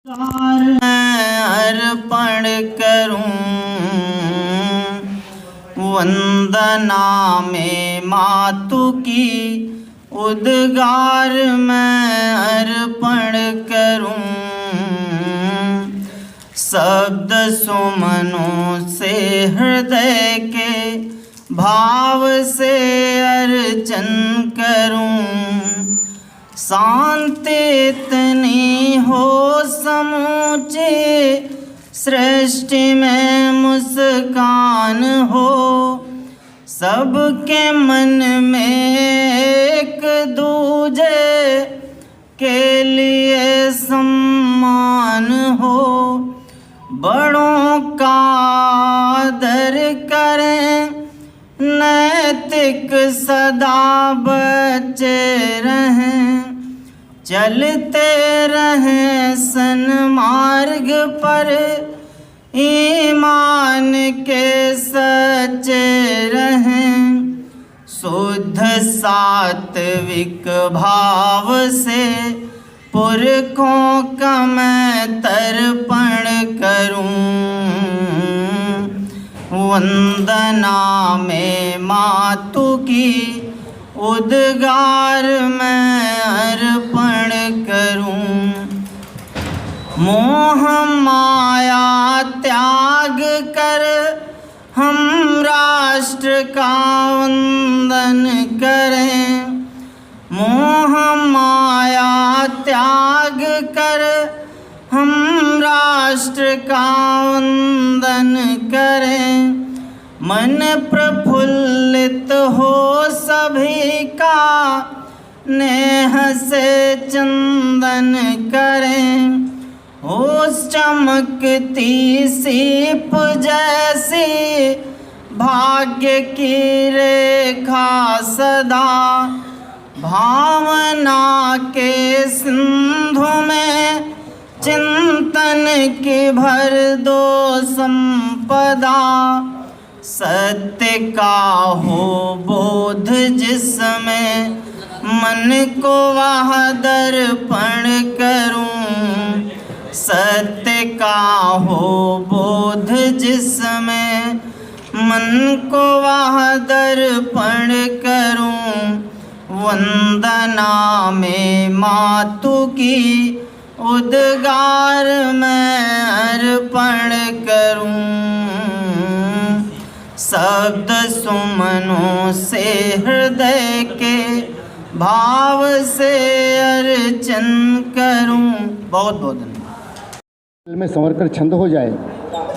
मैं अर्पण करूं वंदना में मातु की, उद्गार मैं अर्पण करूं शब्द सुमनों से हृदय के भाव से अर्चन करूं। शांति इतनी हो समूचे सृष्टि में मुस्कान हो, सबके मन में एक दूजे के लिए सम्मान हो। बड़ों का आदर करें, नैतिक सदा बचे रहें, चलते रहें सन्मार्ग पर, ईमान के सच्चे रहें। शुद्ध सात्विक भाव से पुरखों का मैं तर्पण करूं वंदना में मातु की, उद्गार मैं अर्पण करूं। मोह माया त्याग कर हम राष्ट्र का वंदन करें, मोह माया त्याग कर हम राष्ट्र का वंदन करें। मन प्रफुल्लित हो सभी का, नेह से चंदन करें। उस चमकती सीप जैसी भाग्य की रेखा सदा, भावना के सिंधु में चिंतन की भर दो संपदा। सत्य का हो बोध जिसमें मन को वह दर्पण करूं, सत्य का हो बोध जिसमें मन को वह दर्पण करूं वंदना में मातु की, उद्गार मैं अर्पण करूं शब्द सुमनों से हृदय के भाव से अर्चन करूं। बहुत बहुत धन्यवाद। में संवर कर छंद हो जाए।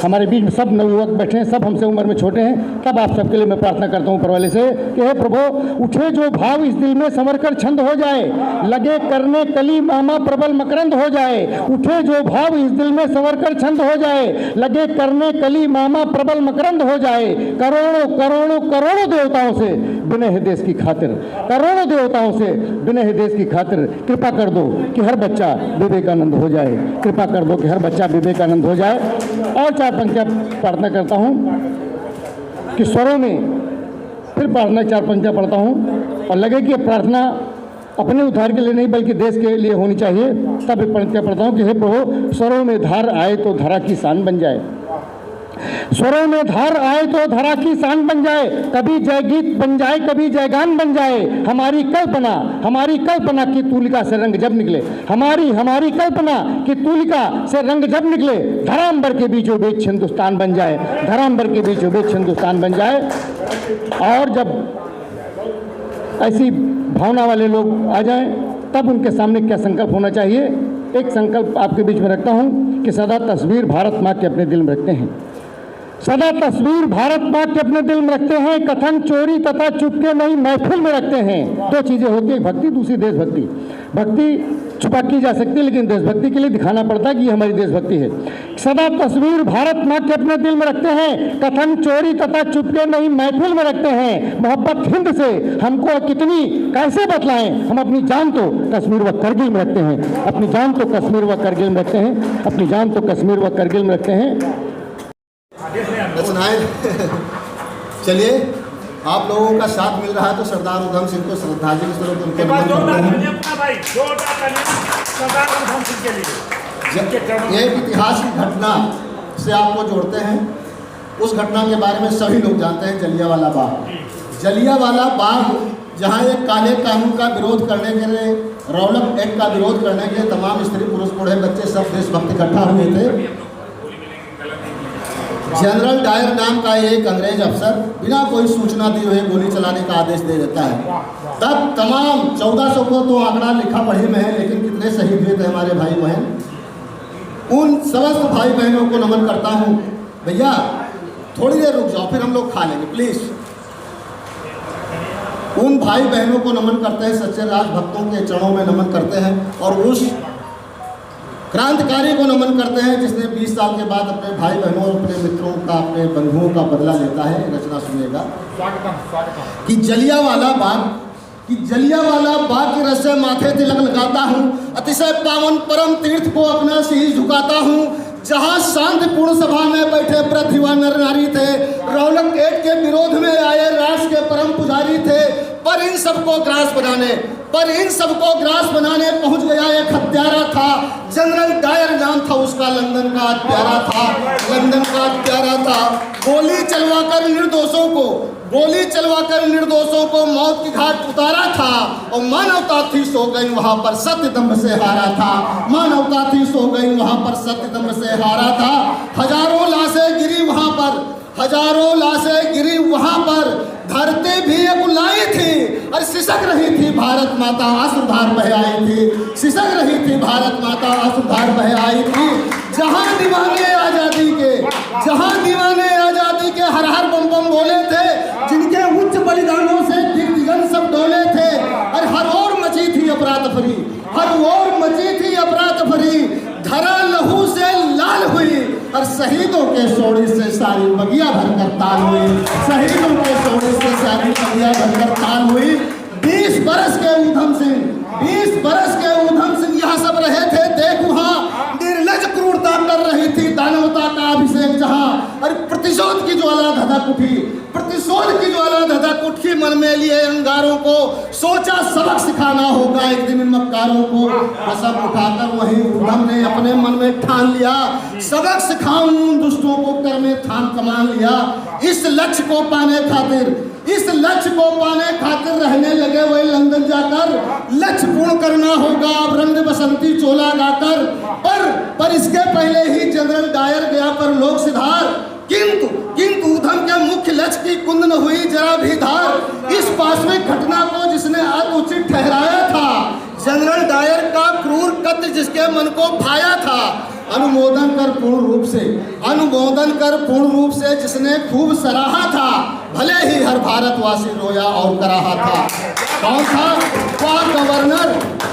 हमारे बीच में सब नवयुवक बैठे हैं, सब हमसे उम्र में छोटे हैं। तब आप सबके लिए मैं प्रार्थना करता हूँ परवाले से कि हे प्रभु, उठे जो भाव इस दिल में संवर कर छंद हो जाए, लगे करने कली मामा प्रबल मकरंद हो जाए। उठे जो भाव इस दिल में संवर कर छंद हो जाए, लगे करने कली मामा प्रबल मकरंद हो जाए। करोड़ों करोड़ों करोड़ों देवताओं से बिने है देश की खातिर, करोड़ों देवताओं से बिने है देश की खातिर कृपा कर दो कि हर बच्चा विवेकानंद हो जाए, कृपा कर दो कि हर बच्चा विवेकानंद हो जाए। और चार पंक्तियाँ प्रार्थना करता हूँ कि स्वरों में फिर प्रार्थना चार पंक्तियाँ पढ़ता हूँ और लगे कि प्रार्थना अपने उद्धार के लिए नहीं बल्कि देश के लिए होनी चाहिए। तब एक पंक्तियाँ पढ़ता हूँ कि हे प्रभु, स्वरों में धार आए तो धरा की शान बन जाए, स्वरों में धार आए तो धरा की शान बन जाए। कभी जय गीत बन जाए, कभी जयगान बन जाए। हमारी कल्पना की तूलिका से रंग जब निकले, हमारी कल्पना की तूलिका से रंग जब निकले, धराम्बर के बीचों बीच हिंदुस्तान बन जाए, धराम्बर के बीचों बीच हिंदुस्तान बन जाए। और जब ऐसी भावना वाले लोग आ जाएं, तब उनके सामने क्या संकल्प होना चाहिए। एक संकल्प आपके बीच में रखता हूं कि सदा तस्वीर भारत माँ के अपने दिल में रखते हैं, सदा तस्वीर भारत माँ के अपने दिल में रखते हैं। कथन चोरी तथा चुपके नहीं महफिल में रखते हैं। दो चीज़ें होती हैं, भक्ति, दूसरी देशभक्ति। भक्ति छुपा की जा सकती है, लेकिन देशभक्ति के लिए दिखाना पड़ता है कि ये हमारी देशभक्ति है। सदा तस्वीर भारत माँ के अपने दिल में रखते हैं, कथन चोरी तथा चुपके नहीं महफिल में रखते हैं। मोहब्बत हिंद से हमको कितनी कैसे बतलाएं, हम अपनी जान तो कश्मीर व करगिल में रखते हैं, अपनी जान तो कश्मीर व करगिल में रखते हैं, अपनी जान तो कश्मीर व करगिल में रखते हैं। चलिए, आप लोगों का साथ मिल रहा है तो सरदार उधम सिंह को श्रद्धांजलि स्वरूप उनके एक इतिहास की घटना से आपको जोड़ते हैं। उस घटना के बारे में सभी लोग जानते हैं, जलियांवाला बाग। जलियांवाला बाग जहाँ एक काले कानून का विरोध करने के लिए, रौलक एक्ट का विरोध करने के लिए तमाम स्त्री पुरुष बूढ़े बच्चे सब देशभक्त इकट्ठा हुए थे। जनरल डायर नाम का एक अंग्रेज अफसर बिना कोई सूचना दिए हुए गोली चलाने का आदेश दे देता है। तब तमाम 1400 को तो आंकड़ा लिखा पढ़े में है, लेकिन कितने शहीद हुए थे हमारे भाई बहन। उन समस्त भाई बहनों को नमन करता हूँ। भैया थोड़ी देर रुक जाओ, फिर हम लोग खा लेंगे प्लीज़। उन भाई बहनों को नमन करते हैं, सच्चे राजभक्तों के चरणों में नमन करते हैं, और उस क्रांतिकारी को नमन करते हैं जिसने 20 साल के बाद अपने भाई बहनों, अपने मित्रों का, अपने बंधुओं का बदला लेता है। रचना सुनिएगा कि जलियांवाला बाग की रस्से माथे तिलक लगाता हूँ, अतिशय पावन परम तीर्थ को अपना शीश झुकाता हूँ, जहाँ शांतिपूर्ण सभा में बैठे वृद्ध युवा नर नारी थे, रौलक एक्ट के विरोध में आए राष्ट्र के परम पुजारी थे, पर इन सबको ग्रास बनाने पहुंच गया एक हत्यारा था। जनरल डायर नाम था उसका, लंदन का हत्यारा था। गोली चलवाकर निर्दोषों को मौत की घाट उतारा था, और मानवता थी सो गई वहां पर सत्य दम्भ से हारा था। हजारों लाशें गिरी वहां पर, धरती भी कुलाई थी और सिसक रही थी भारत माता आंसुधार बह आई थी। जहां दीवाने आजादी के हर हर बम बम बोले थे, जिनके उच्च बलिदानों से दिग्गज सब डोले थे, और हर ओर मची थी अफरा-तफरी, धरा लहू से लाल हुई, और शहीदों के सोने से सारी बगिया भरकर ताल हुई। 20 बरस के ऊधम सिंह यहाँ सब रहे थे। देख वहाँ निर्लज क्रूरता कर रही थी दानवता का अभिषेक जहाँ, और प्रतिशोध की ज्वाला धधक उठी मन में लिए अंगारों को। सोचा सबक सिखाना होगा एक दिन इन मक्कारों को। कसम उठाकर वही ऊधम ने अपने मन में ठान लिया, सबक सिखाऊं उन दुष्टों को, कर में थान कमान लिया। इस लक्ष्य को पाने खातिर रहने लगे वही लंदन जाकर। लक्ष्य पूर्ण करना होगा अब रंग बसंती चोला गाकर, पर इसके पहले ही जनरल डायर गया पर लोक सिधार। किंतु ऊधम के मुख्य लक्ष्य की कुंद न हुई जरा भी धार। इस पाशविक घटना को जिसने अनुचित ठहराया था, जनरल डायर का क्रूर कत्ल जिसके मन को भाया था, अनुमोदन कर पूर्ण रूप से जिसने खूब सराहा था, भले ही हर भारतवासी रोया और कराहा था। कौन था?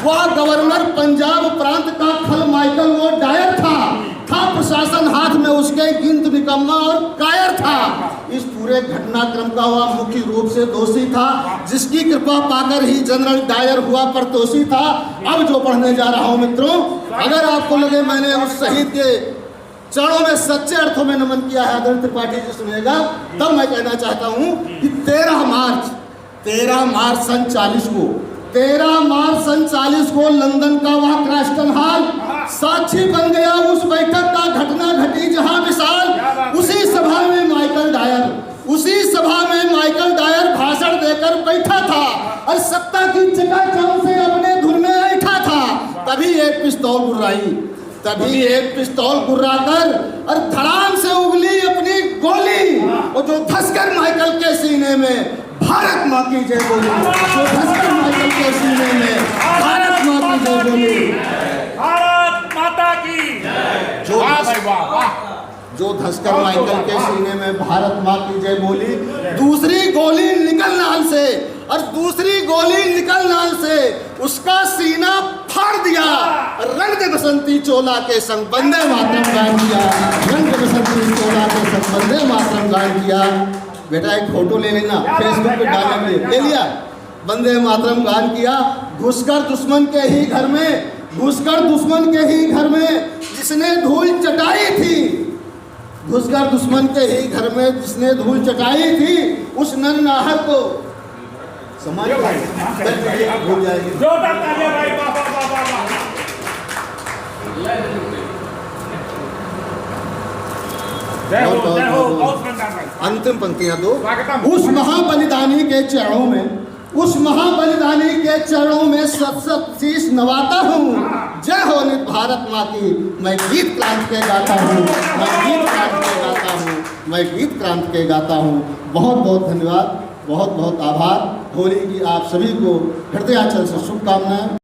वह गवर्नर पंजाब प्रांत का खल माइकल वो डायर था प्रशासन हाथ में उसके गिनत निकम्मा और कायर था। इस पूरे घटनाक्रम का वह मुख्य रूप से दोषी था, जिसकी कृपा पाकर ही जनरल डायर हुआ परतोषी था। अब जो पढ़ने जा रहा हूं मित्रों, अगर आपको लगे मैंने उस शहीद के चरणों में सच्चे अर्थों में नमन किया है, आदरणीय त्रिपाठी जी सुनिएगा, तब मैं कहना चाहता हूं कि 13 मार्च सन 40 को लंदन का वह क्रैस्टन हॉल साक्षी बन गया उस बैठक का। घटना घटी जहां विशाल उसी सभा में माइकल डायर भाषण देकर बैठा था और सत्ता की चकाचौंध से अपने धुन में ऐठा था। तभी एक पिस्तौल गुर्राकर और धड़ाम से उगली अपनी गोली, और जो धसकर माइकल के सीने में भारत माँ की जय बोली, जो धसकर माइकल के सीने में भारत माँ की जय बोली, भारत माता की जो धसकर माइकल के सीने में भारत माँ की जय बोली। दूसरी गोली निकल से उसका सीना फाड़ दिया। रंग दे बसंती चोला के संग वंदे मातरम गान किया। बेटा एक फोटो ले लेना, फेसबुक पे डालेंगे। ले लिया? वंदे मातरम गान किया। घुसकर दुश्मन के ही घर में जिसने धूल चटाई थी, उस नरनाहर को समझ भूल जाएगी। जय हो, बहुत बहुत जय हो, बहुत बहुत श्रद्धांजलि भाई। अंतिम पंक्तियां दो। स्वागतम। उस महाबलिदानी के चरणों में, उस महाबलिदानी के चरणों में सत सत शीश नवाता हूँ। जय हो नित भारत माँ की। मैं गीत क्रांत के गाता हूँ, मैं गीत क्रांत के गाता हूँ, मैं गीत क्रांत के गाता हूँ। बहुत बहुत धन्यवाद, बहुत बहुत आभार। होली की आप सभी को हृदयाचल से शुभकामनाएं।